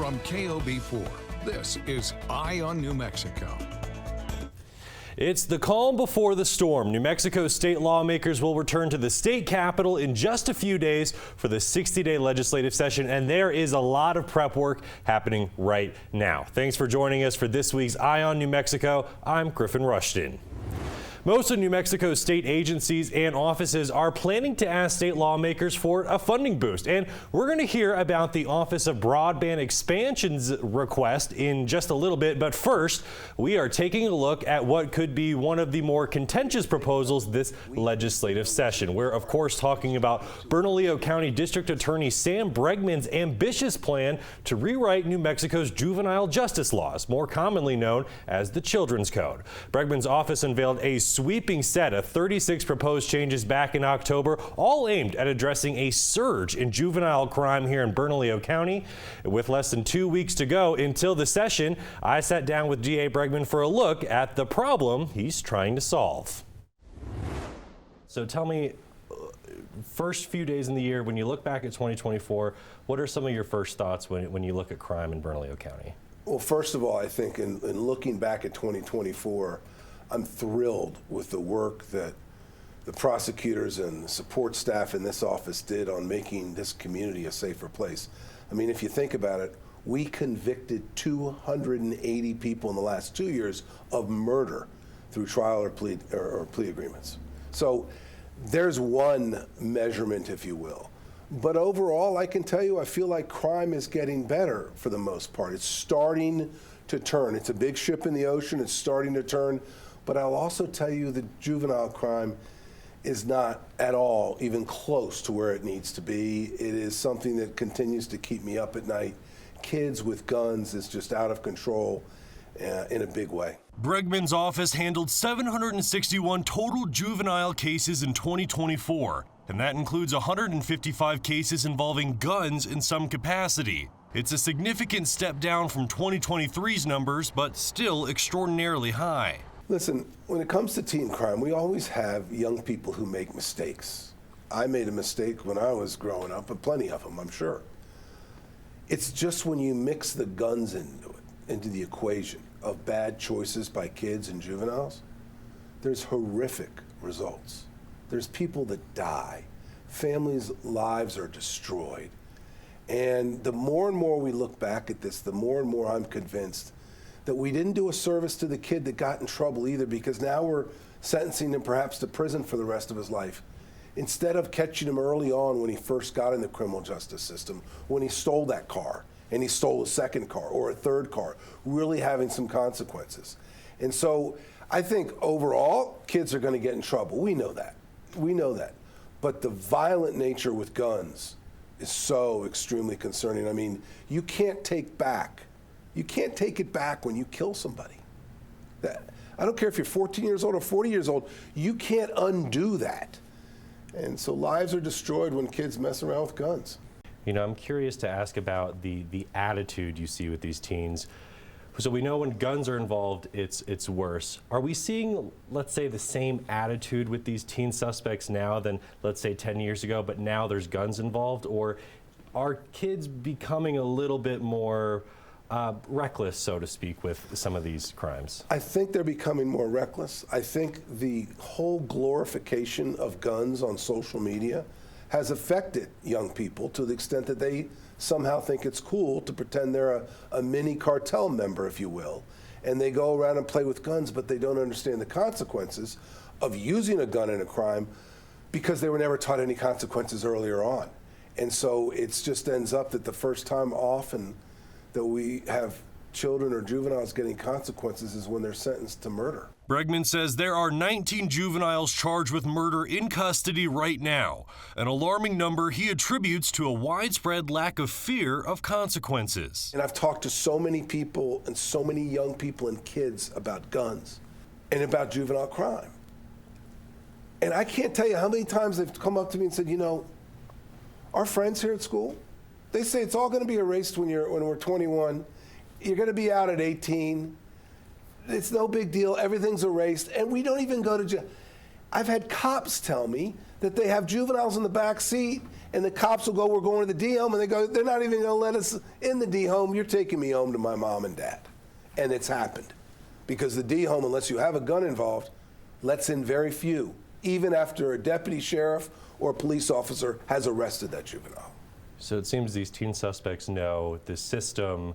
From KOB4, this is Eye on New Mexico. It's the calm before the storm. New Mexico state lawmakers will return to the state capitol in just a few days for the 60-day legislative session, and there is a lot of prep work happening right now. Thanks for joining us for this week's Eye on New Mexico. I'm Griffin Rushton. Most of New Mexico's state agencies and offices are planning to ask state lawmakers for a funding boost. And we're going to hear about the Office of Broadband Expansion's request in just a little bit. But first, we are taking a look at what could be one of the more contentious proposals this legislative session. We're, of course, talking about Bernalillo County District Attorney Sam Bregman's ambitious plan to rewrite New Mexico's juvenile justice laws, more commonly known as the Children's Code. Bregman's office unveiled a sweeping set of 36 proposed changes back in October, all aimed at addressing a surge in juvenile crime here in Bernalillo County. With less than 2 weeks to go until the session, I sat down with DA Bregman for a look at the problem he's trying to solve. So tell me, first few days in the year, when you look back at 2024, what are some of your first thoughts when you look at crime in Bernalillo County? Well, first of all, I think in looking back at 2024, I'm thrilled with the work that the prosecutors and the support staff in this office did on making this community a safer place. I mean, if you think about it, we convicted 280 people in the last 2 years of murder through trial or plea agreements. So there's one measurement, if you will. But overall, I can tell you, I feel like crime is getting better for the most part. It's starting to turn. It's a big ship in the ocean. It's starting to turn. But I'll also tell you that juvenile crime is not at all even close to where it needs to be. It is something that continues to keep me up at night. Kids with guns is just out of control in a big way. Bregman's office handled 761 total juvenile cases in 2024, and that includes 155 cases involving guns in some capacity. It's a significant step down from 2023's numbers, but still extraordinarily high. Listen, when it comes to teen crime, we always have young people who make mistakes. I made a mistake when I was growing up, and plenty of them, I'm sure. It's just when you mix the guns into the equation of bad choices by kids and juveniles, there's horrific results. There's people that die. Families' lives are destroyed. And the more and more we look back at this, the more and more I'm convinced that we didn't do a service to the kid that got in trouble either, because now we're sentencing him perhaps to prison for the rest of his life. Instead of catching him early on when he first got in the criminal justice system, when he stole that car, and he stole a second car or a third car, really having some consequences. And so I think overall, kids are going to get in trouble. We know that. We know that. But the violent nature with guns is so extremely concerning. I mean, you can't take it back when you kill somebody. I don't care if you're 14 years old or 40 years old, you can't undo that. And so lives are destroyed when kids mess around with guns. You know, I'm curious to ask about the attitude you see with these teens. So we know when guns are involved, it's worse. Are we seeing, let's say, the same attitude with these teen suspects now than, let's say, 10 years ago, but now there's guns involved? Or are kids becoming a little bit more reckless, so to speak, with some of these crimes? I think they're becoming more reckless. I think the whole glorification of guns on social media has affected young people to the extent that they somehow think it's cool to pretend they're a mini cartel member, if you will. And they go around and play with guns, but they don't understand the consequences of using a gun in a crime because they were never taught any consequences earlier on. And so it just ends up that the first time off and that we have children or juveniles getting consequences is when they're sentenced to murder. Bregman says there are 19 juveniles charged with murder in custody right now, an alarming number he attributes to a widespread lack of fear of consequences. And I've talked to so many people and so many young people and kids about guns and about juvenile crime. And I can't tell you how many times they've come up to me and said, you know, our friends here at school, they say it's all going to be erased when we're 21. You're going to be out at 18. It's no big deal. Everything's erased. And we don't even go to jail. I've had cops tell me that they have juveniles in the back seat And the cops will go, we're going to the D home, and they go, they're not even going to let us in the D home. You're taking me home to my mom and dad. And it's happened. Because the D home, unless you have a gun involved, lets in very few, even after a deputy sheriff or a police officer has arrested that juvenile. So it seems these teen suspects know the system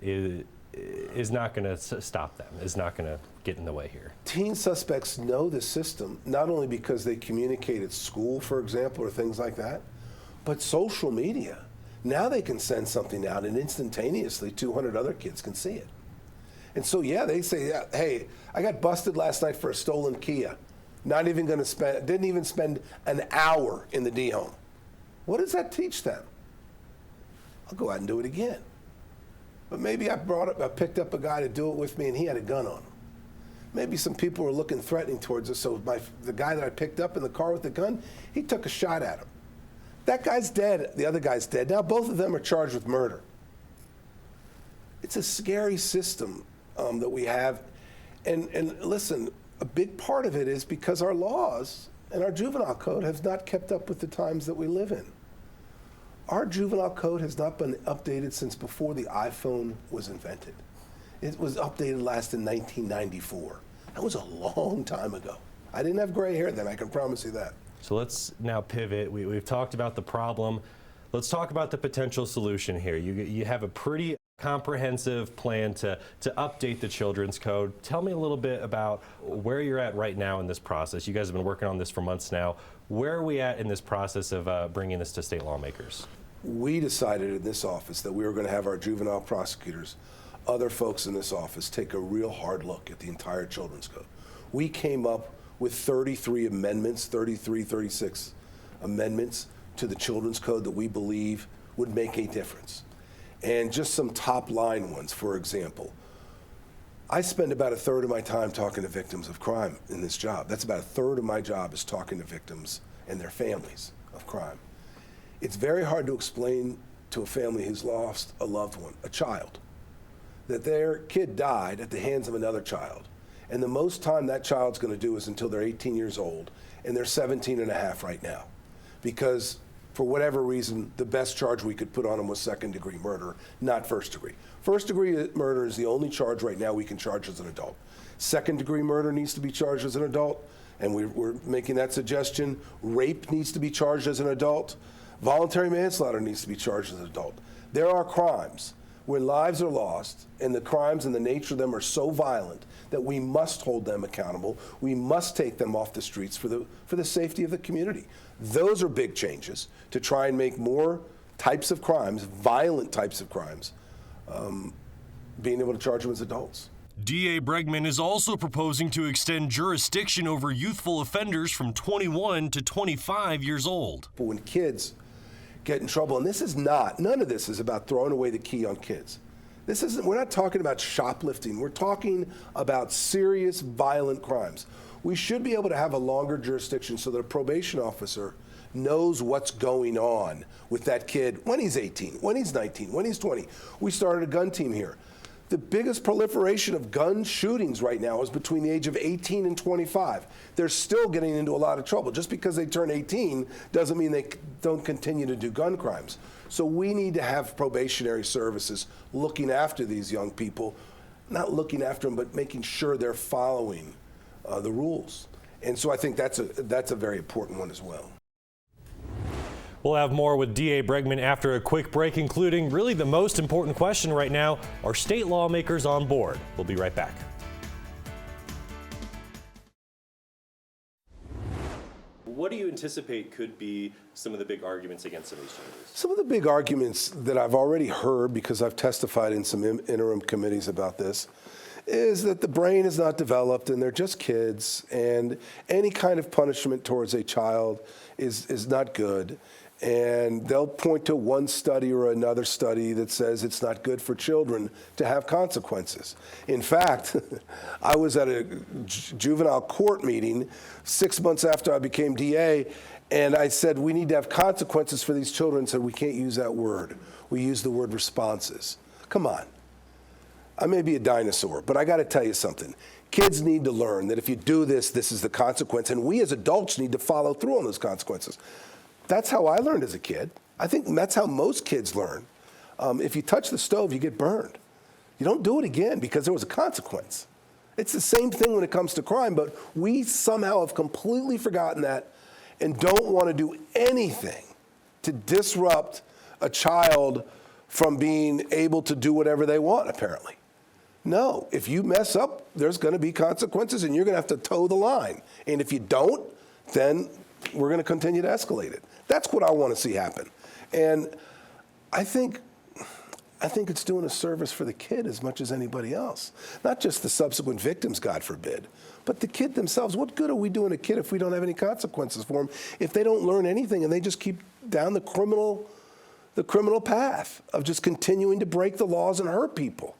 is not going to stop them, is not going to get in the way here. Teen suspects know the system, not only because they communicate at school, for example, or things like that, but social media. Now they can send something out and instantaneously 200 other kids can see it. And so, yeah, they say, hey, I got busted last night for a stolen Kia. Not even going to spend, didn't even spend an hour in the D home. What does that teach them? I'll go out and do it again. But maybe I picked up a guy to do it with me and he had a gun on him. Maybe some people were looking threatening towards us, so the guy that I picked up in the car with the gun, he took a shot at him. That guy's dead, the other guy's dead. Now both of them are charged with murder. It's a scary system that we have. And listen, a big part of it is because our laws and our juvenile code has not kept up with the times that we live in. Our juvenile code has not been updated since before the iPhone was invented. It was updated last in 1994. That was a long time ago. I didn't have gray hair then, I can promise you that. So let's now pivot. We've talked about the problem. Let's talk about the potential solution here. You have a pretty comprehensive plan to update the children's code. Tell me a little bit about where you're at right now in this process. You guys have been working on this for months now. Where are we at in this process of bringing this to state lawmakers? We decided in this office that we were going to have our juvenile prosecutors, other folks in this office, take a real hard look at the entire children's code. We came up with 33 amendments, 36 amendments to the children's code that we believe would make a difference. And just some top line ones, for example. I spend about a third of my time talking to victims of crime in this job. That's about a third of my job is talking to victims and their families of crime. It's very hard to explain to a family who's lost a loved one, a child, that their kid died at the hands of another child. And the most time that child's going to do is until they're 18 years old, and they're 17 and a half right now. Because for whatever reason, the best charge we could put on them was second-degree murder, not first-degree. First-degree murder is the only charge right now we can charge as an adult. Second-degree murder needs to be charged as an adult, and we're making that suggestion. Rape needs to be charged as an adult. Voluntary manslaughter needs to be charged as an adult. There are crimes when lives are lost, and the crimes and the nature of them are so violent that we must hold them accountable. We must take them off the streets for the safety of the community. Those are big changes to try and make more types of crimes, violent types of crimes, being able to charge them as adults. DA Bregman is also proposing to extend jurisdiction over youthful offenders from 21 to 25 years old. But when kids get in trouble, and none of this is about throwing away the key on kids. We're not talking about shoplifting. We're talking about serious violent crimes. We should be able to have a longer jurisdiction so that a probation officer knows what's going on with that kid when he's 18, when he's 19, when he's 20. We started a gun team here. The biggest proliferation of gun shootings right now is between the age of 18 and 25. They're still getting into a lot of trouble. Just because they turn 18 doesn't mean they don't continue to do gun crimes. So we need to have probationary services looking after these young people, not looking after them, but making sure they're following the rules. And so I think that's a very important one as well. We'll have more with DA Bregman after a quick break, including really the most important question right now: are state lawmakers on board? We'll be right back. What do you anticipate could be some of the big arguments against some of these changes? Some of the big arguments that I've already heard, because I've testified in some interim committees about this, is that the brain is not developed and they're just kids, and any kind of punishment towards a child is not good. And they'll point to one study or another study that says it's not good for children to have consequences. In fact, I was at a juvenile court meeting 6 months after I became DA, and I said, we need to have consequences for these children. So we can't use that word. We use the word responses. Come on. I may be a dinosaur, but I got to tell you something. Kids need to learn that if you do this, this is the consequence, and we as adults need to follow through on those consequences. That's how I learned as a kid. I think that's how most kids learn. If you touch the stove, you get burned. You don't do it again because there was a consequence. It's the same thing when it comes to crime, but we somehow have completely forgotten that and don't want to do anything to disrupt a child from being able to do whatever they want, apparently. No, if you mess up, there's going to be consequences and you're going to have to toe the line. And if you don't, then we're going to continue to escalate it. That's what I want to see happen. And I think it's doing a service for the kid as much as anybody else. Not just the subsequent victims, God forbid, but the kid themselves. What good are we doing a kid if we don't have any consequences for them, if they don't learn anything and they just keep down the criminal path of just continuing to break the laws and hurt people?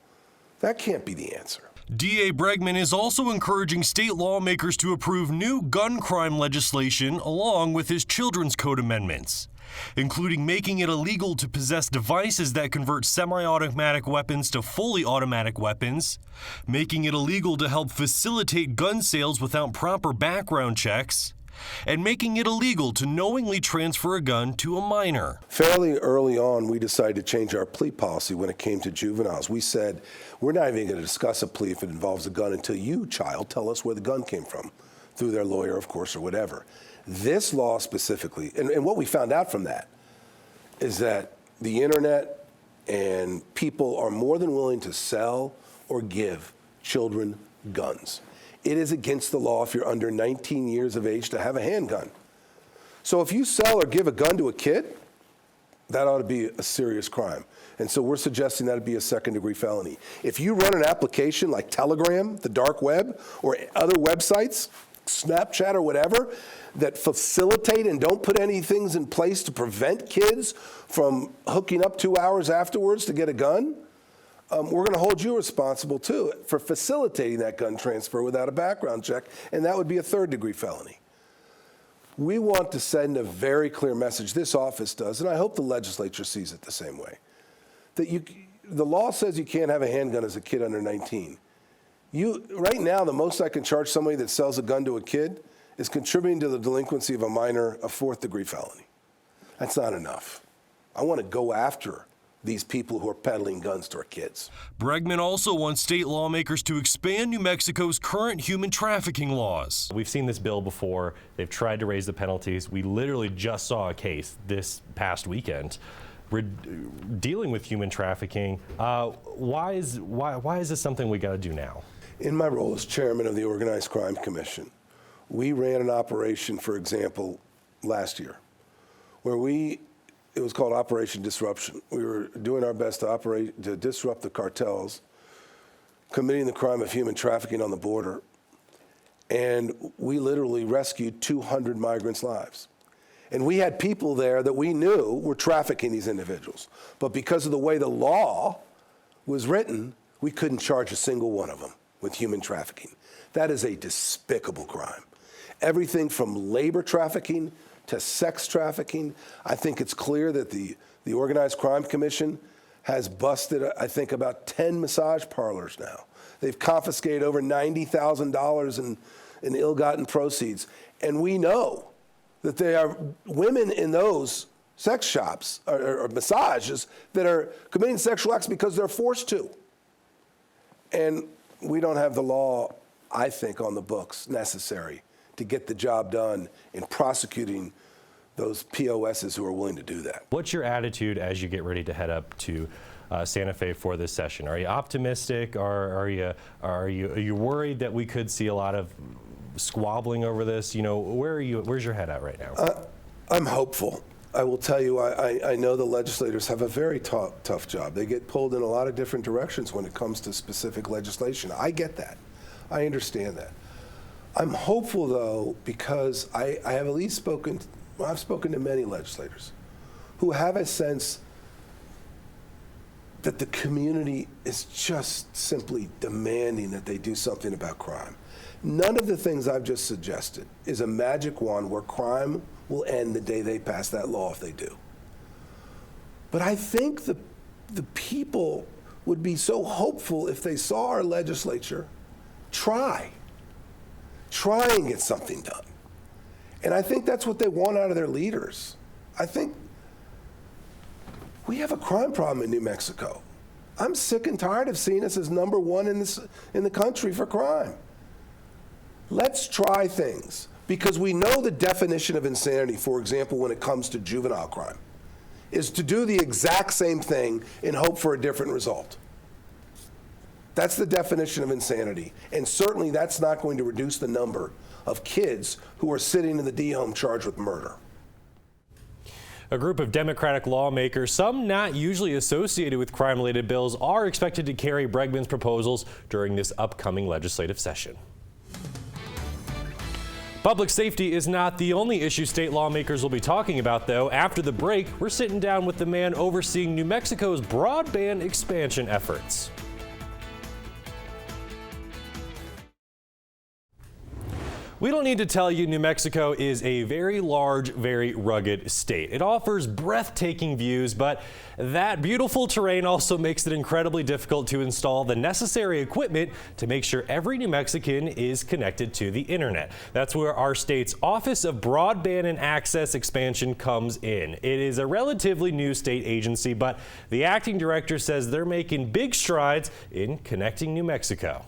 That can't be the answer. DA Bregman is also encouraging state lawmakers to approve new gun crime legislation along with his children's code amendments, including making it illegal to possess devices that convert semi-automatic weapons to fully automatic weapons, making it illegal to help facilitate gun sales without proper background checks, and making it illegal to knowingly transfer a gun to a minor. Fairly early on, we decided to change our plea policy when it came to juveniles. We said, we're not even going to discuss a plea if it involves a gun until you, child, tell us where the gun came from, through their lawyer, of course, or whatever. This law specifically, and what we found out from that, is that the internet and people are more than willing to sell or give children guns. It is against the law if you're under 19 years of age to have a handgun. So if you sell or give a gun to a kid, that ought to be a serious crime. And so we're suggesting that it be a second-degree felony. If you run an application like Telegram, the dark web, or other websites, Snapchat or whatever, that facilitate and don't put any things in place to prevent kids from hooking up 2 hours afterwards to get a gun, we're going to hold you responsible, too, for facilitating that gun transfer without a background check, and that would be a third-degree felony. We want to send a very clear message, this office does, and I hope the legislature sees it the same way, that the law says you can't have a handgun as a kid under 19. Right now, the most I can charge somebody that sells a gun to a kid is contributing to the delinquency of a minor, a fourth-degree felony. That's not enough. I want to go after these people who are peddling guns to our kids. Bregman also wants state lawmakers to expand New Mexico's current human trafficking laws. We've seen this bill before. They've tried to raise the penalties. We literally just saw a case this past weekend. We're dealing with human trafficking. Why is this something we got to do now? In my role as chairman of the Organized Crime Commission, we ran an operation, for example, last year, where it was called Operation Disruption. We were doing our best to disrupt the cartels, committing the crime of human trafficking on the border, and we literally rescued 200 migrants' lives. And we had people there that we knew were trafficking these individuals. But because of the way the law was written, we couldn't charge a single one of them with human trafficking. That is a despicable crime. Everything from labor trafficking to sex trafficking. I think it's clear that the Organized Crime Commission has busted, I think, about 10 massage parlors now. They've confiscated over $90,000 in ill-gotten proceeds. And we know that there are women in those sex shops or massages that are committing sexual acts because they're forced to. And we don't have the law, I think, on the books necessary to get the job done in prosecuting those POSs who are willing to do that. What's your attitude as you get ready to head up to Santa Fe for this session? Are you optimistic, or are you worried that we could see a lot of squabbling over this? You know, where's your head at right now? I'm hopeful. I will tell you, I know the legislators have a very tough job. They get pulled in a lot of different directions when it comes to specific legislation. I get that. I understand that. I'm hopeful, though, because I have at least I've spoken to many legislators who have a sense that the community is just simply demanding that they do something about crime. None of the things I've just suggested is a magic wand where crime will end the day they pass that law if they do. But I think the people would be so hopeful if they saw our legislature try and get something done. And I think that's what they want out of their leaders. I think we have a crime problem in New Mexico. I'm sick and tired of seeing us as number one in the country for crime. Let's try things, because we know the definition of insanity, for example, when it comes to juvenile crime, is to do the exact same thing and hope for a different result. That's the definition of insanity. And certainly that's not going to reduce the number of kids who are sitting in the D home charged with murder. A group of Democratic lawmakers, some not usually associated with crime-related bills, are expected to carry Bregman's proposals during this upcoming legislative session. Public safety is not the only issue state lawmakers will be talking about, though. After the break, we're sitting down with the man overseeing New Mexico's broadband expansion efforts. We don't need to tell you New Mexico is a very large, very rugged state. It offers breathtaking views, but that beautiful terrain also makes it incredibly difficult to install the necessary equipment to make sure every New Mexican is connected to the internet. That's where our state's Office of Broadband and Access Expansion comes in. It is a relatively new state agency, but the acting director says they're making big strides in connecting New Mexico.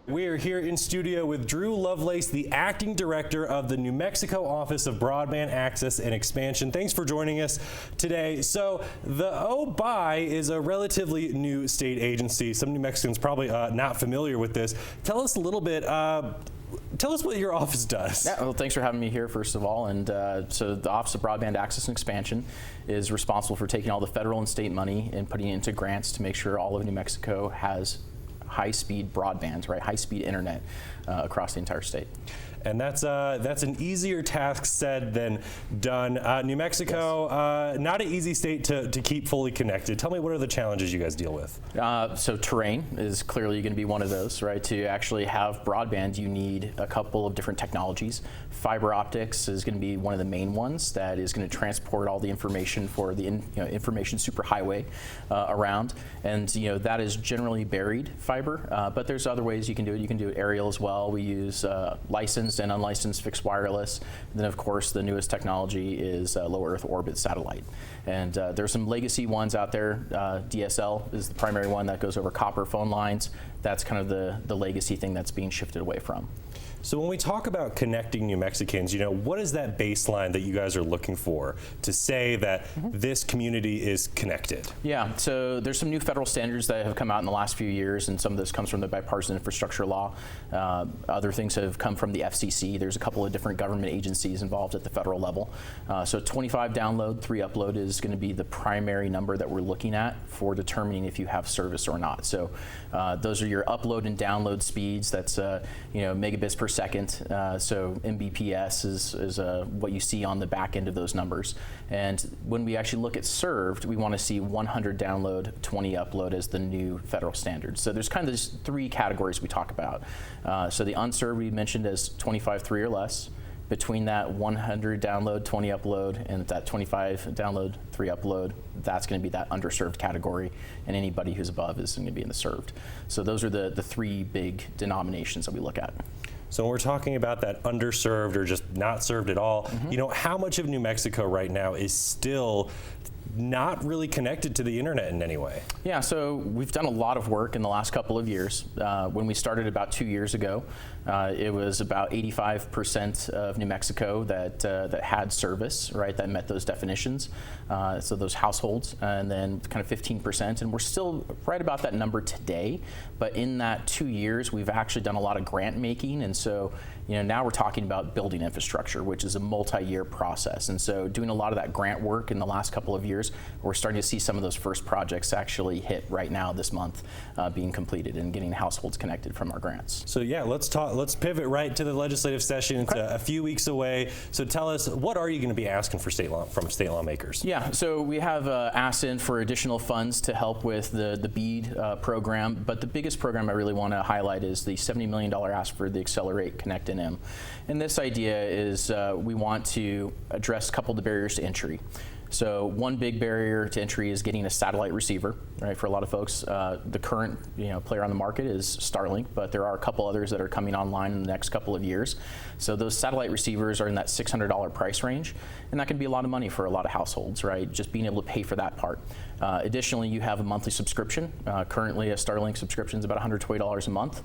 We are here in studio with Drew Lovelace, the acting director of the New Mexico Office of Broadband Access and Expansion. Thanks for joining us today. So the OBI is a relatively new state agency. Some New Mexicans probably not familiar with this. Tell us a little bit. Tell us what your office does. Yeah, well, thanks for having me here, first of all. And so the Office of Broadband Access and Expansion is responsible for taking all the federal and state money and putting it into grants to make sure all of New Mexico has high-speed broadband, right? High-speed internet across the entire state. And that's an easier task said than done. New Mexico, yes. Not an easy state to keep fully connected. Tell me, what are the challenges you guys deal with? So terrain is clearly going to be one of those, right? To actually have broadband, you need a couple of different technologies. Fiber optics is going to be one of the main ones that is going to transport all the information for the information superhighway around, and that is generally buried fiber. But there's other ways you can do it. You can do it aerial as well. We use licensed and unlicensed fixed wireless. And then, of course, the newest technology is low Earth orbit satellite. And there's some legacy ones out there. DSL is the primary one that goes over copper phone lines. That's kind of the legacy thing that's being shifted away from. So when we talk about connecting New Mexicans, what is that baseline that you guys are looking for to say that this community is connected? Yeah, so there's some new federal standards that have come out in the last few years, and some of this comes from the bipartisan infrastructure law. Other things have come from the FCC. There's a couple of different government agencies involved at the federal level. So 25 download, 3 upload is going to be the primary number that we're looking at for determining if you have service or not. So those are your upload and download speeds. That's megabits per second. So Mbps is what you see on the back end of those numbers. And when we actually look at served, we want to see 100 download, 20 upload as the new federal standard. So there's kind of these 3 categories we talk about. So the unserved we mentioned as 25.3 or less. Between that 100 download, 20 upload, and that 25 download, 3 upload, that's going to be that underserved category, and anybody who's above is going to be in the served. So those are the 3 big denominations that we look at. So when we're talking about that underserved or just not served at all, how much of New Mexico right now is still not really connected to the internet in any way? Yeah, so we've done a lot of work in the last couple of years. When we started about 2 years ago, it was about 85% of New Mexico that had service, right, that met those definitions. So those households, and then kind of 15%, and we're still right about that number today. But in that 2 years, we've actually done a lot of grant making, and so now we're talking about building infrastructure, which is a multi-year process. And so doing a lot of that grant work in the last couple of years, we're starting to see some of those first projects actually hit right now this month, being completed and getting households connected from our grants. So yeah, let's pivot right to the legislative session. It's a few weeks away. So tell us, what are you going to be asking for from state lawmakers? Yeah, so we have asked in for additional funds to help with the BEAD program, but the biggest program I really want to highlight is the $70 million ask for the Accelerate, Connect, and M. And this idea is we want to address a couple of the barriers to entry. So one big barrier to entry is getting a satellite receiver, right? For a lot of folks, the current player on the market is Starlink, but there are a couple others that are coming online in the next couple of years. So those satellite receivers are in that $600 price range, and that can be a lot of money for a lot of households, right? Just being able to pay for that part. Additionally, you have a monthly subscription. Currently, a Starlink subscription is about $120 a month.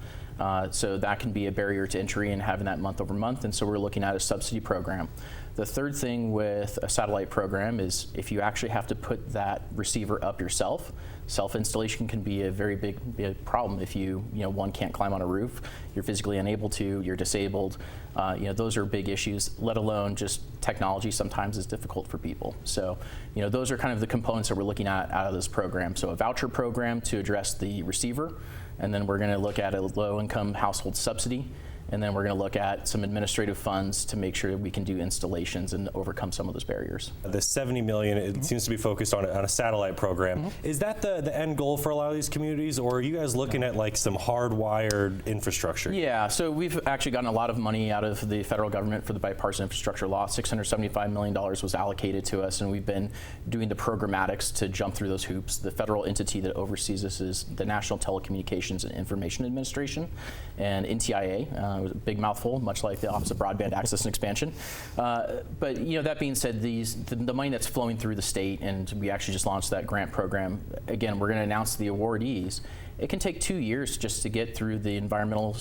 So that can be a barrier to entry and having that month over month, and so we're looking at a subsidy program. The third thing with a satellite program is if you actually have to put that receiver up yourself, self-installation can be a very big problem. If one can't climb on a roof, you're physically unable to, you're disabled. Those are big issues, let alone just technology sometimes is difficult for people. So, those are kind of the components that we're looking at out of this program. So a voucher program to address the receiver, and then we're going to look at a low-income household subsidy, and then we're going to look at some administrative funds to make sure that we can do installations and overcome some of those barriers. The $70 million, it seems to be focused on a satellite program. Is that the end goal for a lot of these communities, or are you guys looking at like some hardwired infrastructure? Yeah, so we've actually gotten a lot of money out of the federal government for the bipartisan infrastructure law. $675 million was allocated to us, and we've been doing the programmatics to jump through those hoops. The federal entity that oversees this is the National Telecommunications and Information Administration, and NTIA. Was a big mouthful, much like the Office of Broadband Access and Expansion. But that being said, the money that's flowing through the state, and we actually just launched that grant program. Again, we're going to announce the awardees. It can take 2 years just to get through the environmental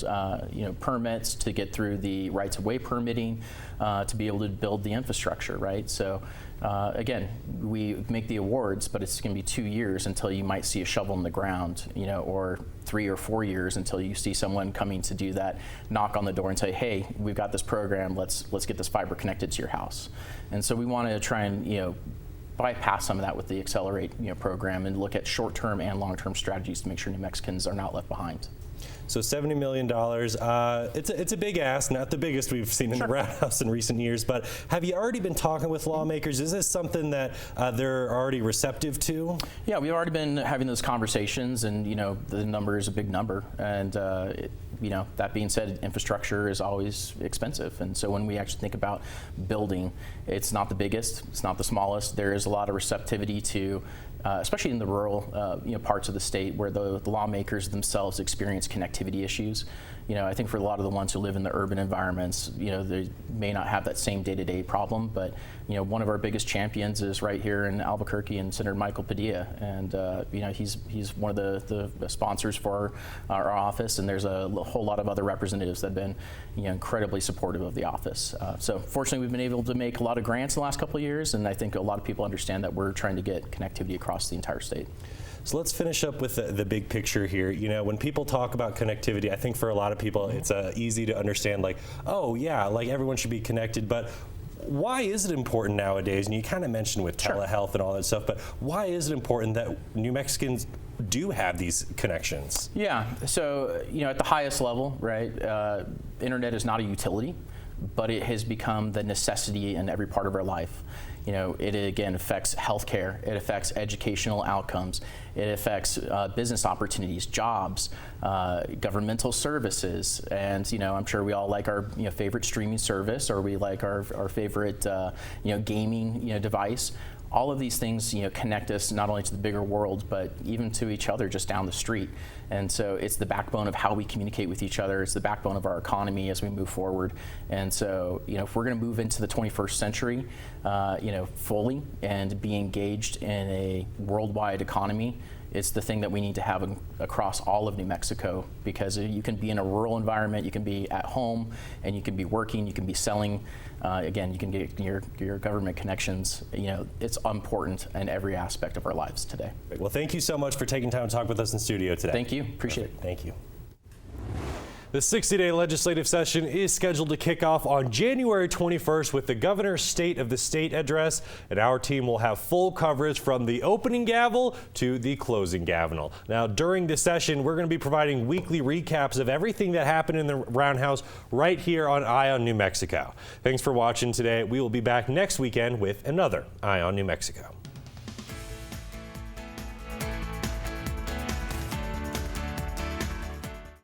permits, to get through the rights of way permitting, to be able to build the infrastructure, right? So again, we make the awards, but it's going to be 2 years until you might see a shovel in the ground, or 3 or 4 years until you see someone coming to do that, knock on the door and say, hey, we've got this program, let's get this fiber connected to your house. And so we want to try and bypass some of that with the Accelerate program and look at short-term and long-term strategies to make sure New Mexicans are not left behind. So $70 million, it's a big ask, not the biggest we've seen in the roundhouse in recent years, but have you already been talking with lawmakers? Is this something that they're already receptive to? Yeah, we've already been having those conversations, and the number is a big number, and that being said, infrastructure is always expensive, and so when we actually think about building, it's not the biggest, it's not the smallest. There is a lot of receptivity to especially in the rural parts of the state where the lawmakers themselves experience connectivity issues. I think for a lot of the ones who live in the urban environments, they may not have that same day-to-day problem, but one of our biggest champions is right here in Albuquerque, and Senator Michael Padilla, and he's one of the sponsors for our office, and there's a whole lot of other representatives that have been incredibly supportive of the office. So fortunately, we've been able to make a lot of grants in the last couple of years, and I think a lot of people understand that we're trying to get connectivity across the entire state. So let's finish up with the big picture here. When people talk about connectivity, I think for a lot of people, it's easy to understand, like, oh yeah, like everyone should be connected, but why is it important nowadays? And you kind of mentioned with telehealth and all that stuff, but why is it important that New Mexicans do have these connections? Yeah, so at the highest level, right, internet is not a utility, but it has become the necessity in every part of our life. It again affects healthcare, it affects educational outcomes, it affects business opportunities, jobs, governmental services, and I'm sure we all like our favorite streaming service, or we like our favorite gaming device. All of these things connect us not only to the bigger world, but even to each other just down the street. And so it's the backbone of how we communicate with each other. It's the backbone of our economy as we move forward. And so if we're going to move into the 21st century fully and be engaged in a worldwide economy, it's the thing that we need to have across all of New Mexico, because you can be in a rural environment, you can be at home, and you can be working, you can be selling. Again, you can get your government connections. It's important in every aspect of our lives today. Well, thank you so much for taking time to talk with us in studio today. Thank you. Appreciate it. Thank you. The 60-day legislative session is scheduled to kick off on January 21st with the governor's State of the State address, and our team will have full coverage from the opening gavel to the closing gavel. Now, during the session, we're going to be providing weekly recaps of everything that happened in the Roundhouse right here on Eye on New Mexico. Thanks for watching today. We will be back next weekend with another Eye on New Mexico.